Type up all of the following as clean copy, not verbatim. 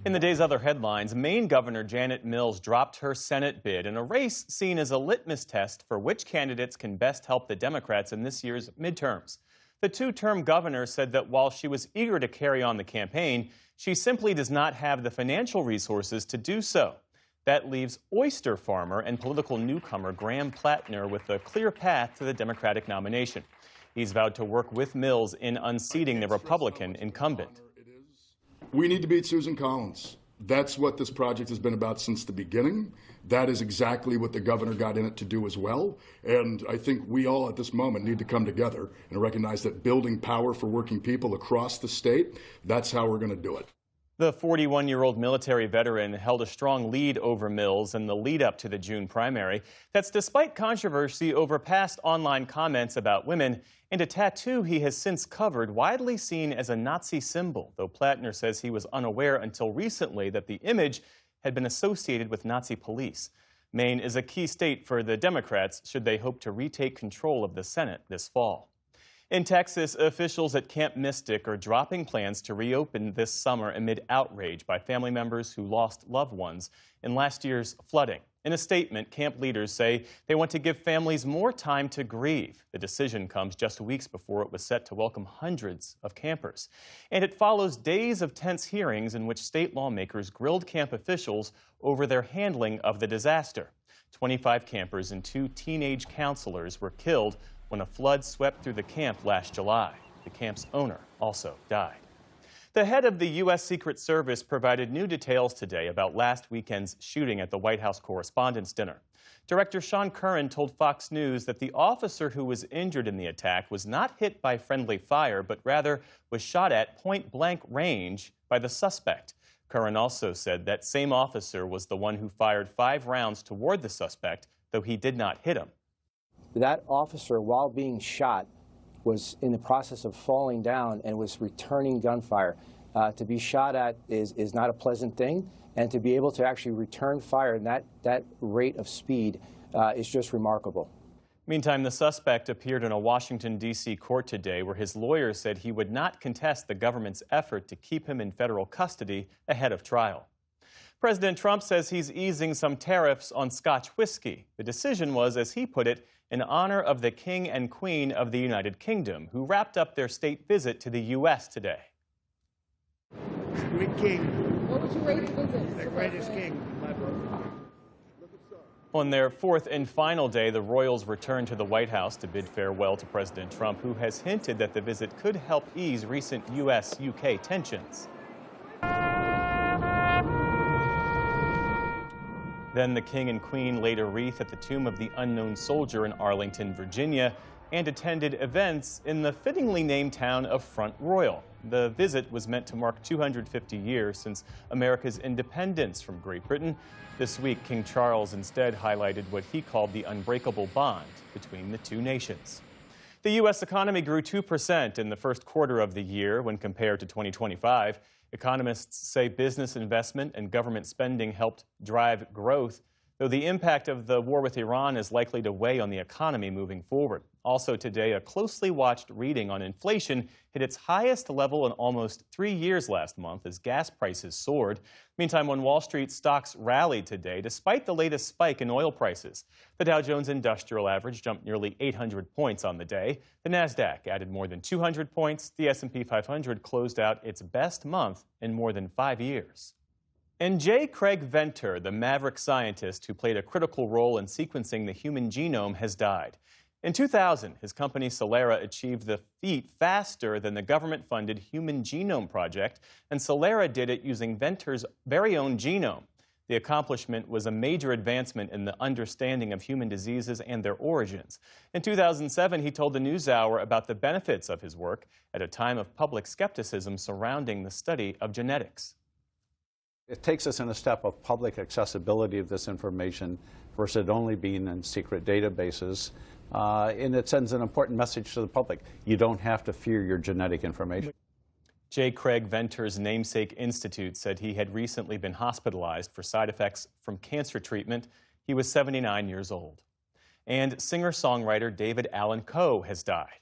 In the day's other headlines, Maine Governor Janet Mills dropped her Senate bid in a race seen as a litmus test for which candidates can best help the Democrats in this year's midterms. The two-term governor said that while she was eager to carry on the campaign, she simply does not have the financial resources to do so. That leaves oyster farmer and political newcomer Graham Plattner with a clear path to the Democratic nomination. He's vowed to work with Mills in unseating the Republican incumbent. We need to beat Susan Collins. That's what this project has been about since the beginning. That is exactly what the governor got in it to do as well. And I think we all at this moment need to come together and recognize that building power for working people across the state, that's how we're going to do it. The 41-year-old military veteran held a strong lead over Mills in the lead-up to the June primary. That's despite controversy over past online comments about women and a tattoo he has since covered, widely seen as a Nazi symbol, though Plattner says he was unaware until recently that the image had been associated with Nazi police. Maine is a key state for the Democrats should they hope to retake control of the Senate this fall. In Texas, officials at Camp Mystic are dropping plans to reopen this summer amid outrage by family members who lost loved ones in last year's flooding. In a statement, camp leaders say they want to give families more time to grieve. The decision comes just weeks before it was set to welcome hundreds of campers. And it follows days of tense hearings in which state lawmakers grilled camp officials over their handling of the disaster. 25 campers and 2 teenage counselors were killed when a flood swept through the camp last July. The camp's owner also died. The head of the U.S. Secret Service provided new details today about last weekend's shooting at the White House Correspondents Dinner. Director Sean Curran told Fox News that the officer who was injured in the attack was not hit by friendly fire, but rather was shot at point-blank range by the suspect. Curran also said that same officer was the one who fired 5 rounds toward the suspect, though he did not hit him. That officer, while being shot, was in the process of falling down and was returning gunfire. To be shot at is not a pleasant thing, and to be able to actually return fire at that rate of speed is just remarkable. Meantime, the suspect appeared in a Washington, D.C. court today where his lawyer said he would not contest the government's effort to keep him in federal custody ahead of trial. President Trump says he's easing some tariffs on Scotch whiskey. The decision was, as he put it, in honor of the King and Queen of the United Kingdom, who wrapped up their state visit to the U.S. today. Great king. What would you rate the visit? The greatest king in my book. On their 4th and final day, the royals returned to the White House to bid farewell to President Trump, who has hinted that the visit could help ease recent U.S.-UK tensions. Then the King and Queen laid a wreath at the tomb of the unknown soldier in Arlington, Virginia, and attended events in the fittingly named town of Front Royal. The visit was meant to mark 250 years since America's independence from Great Britain. This week, King Charles instead highlighted what he called the unbreakable bond between the two nations. The U.S. economy grew 2% in the first quarter of the year when compared to 2025. Economists say business investment and government spending helped drive growth, though the impact of the war with Iran is likely to weigh on the economy moving forward. Also today, a closely watched reading on inflation hit its highest level in almost 3 years last month as gas prices soared. Meantime, on Wall Street, stocks rallied today despite the latest spike in oil prices. The Dow Jones Industrial Average jumped nearly 800 points on the day. The Nasdaq added more than 200 points. The S&P 500 closed out its best month in more than 5 years. And J. Craig Venter, the maverick scientist who played a critical role in sequencing the human genome, has died. In 2000, his company Celera achieved the feat faster than the government-funded Human Genome Project, and Celera did it using Venter's very own genome. The accomplishment was a major advancement in the understanding of human diseases and their origins. In 2007, he told the News Hour about the benefits of his work at a time of public skepticism surrounding the study of genetics. It takes us in a step of public accessibility of this information versus it only being in secret databases. And it sends an important message to the public. You don't have to fear your genetic information. J. Craig Venter's namesake institute said he had recently been hospitalized for side effects from cancer treatment. He was 79 years old. And singer-songwriter David Allan Coe has died.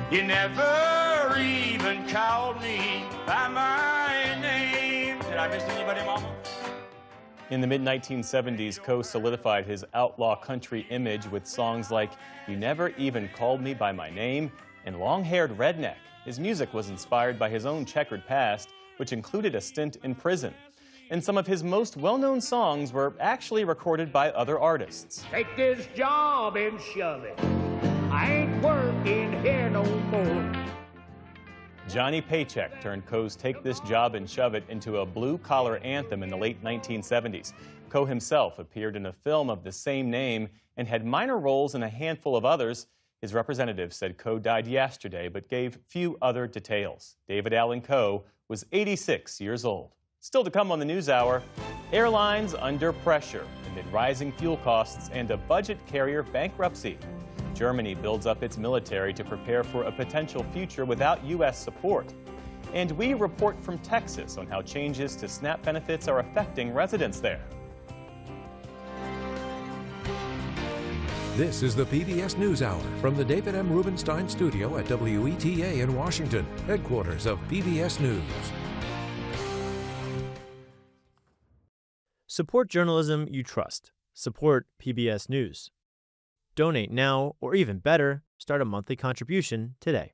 You never even called me by my name. I miss anybody, Mama? In the mid-1970s, Coe solidified his outlaw country image with songs like You Never Even Called Me By My Name and Long-Haired Redneck. His music was inspired by his own checkered past, which included a stint in prison. And some of his most well-known songs were actually recorded by other artists. Take this job and shove it. I ain't working here no more. Johnny Paycheck turned Coe's Take This Job and Shove It into a blue-collar anthem in the late 1970s. Coe himself appeared in a film of the same name and had minor roles in a handful of others. His representative said Coe died yesterday, but gave few other details. David Allan Coe was 86 years old. Still to come on the News Hour, airlines under pressure amid rising fuel costs and a budget carrier bankruptcy. Germany builds up its military to prepare for a potential future without U.S. support. And we report from Texas on how changes to SNAP benefits are affecting residents there. This is the PBS News Hour from the David M. Rubenstein Studio at WETA in Washington, headquarters of PBS News. Support journalism you trust. Support PBS News. Donate now, or even better, start a monthly contribution today.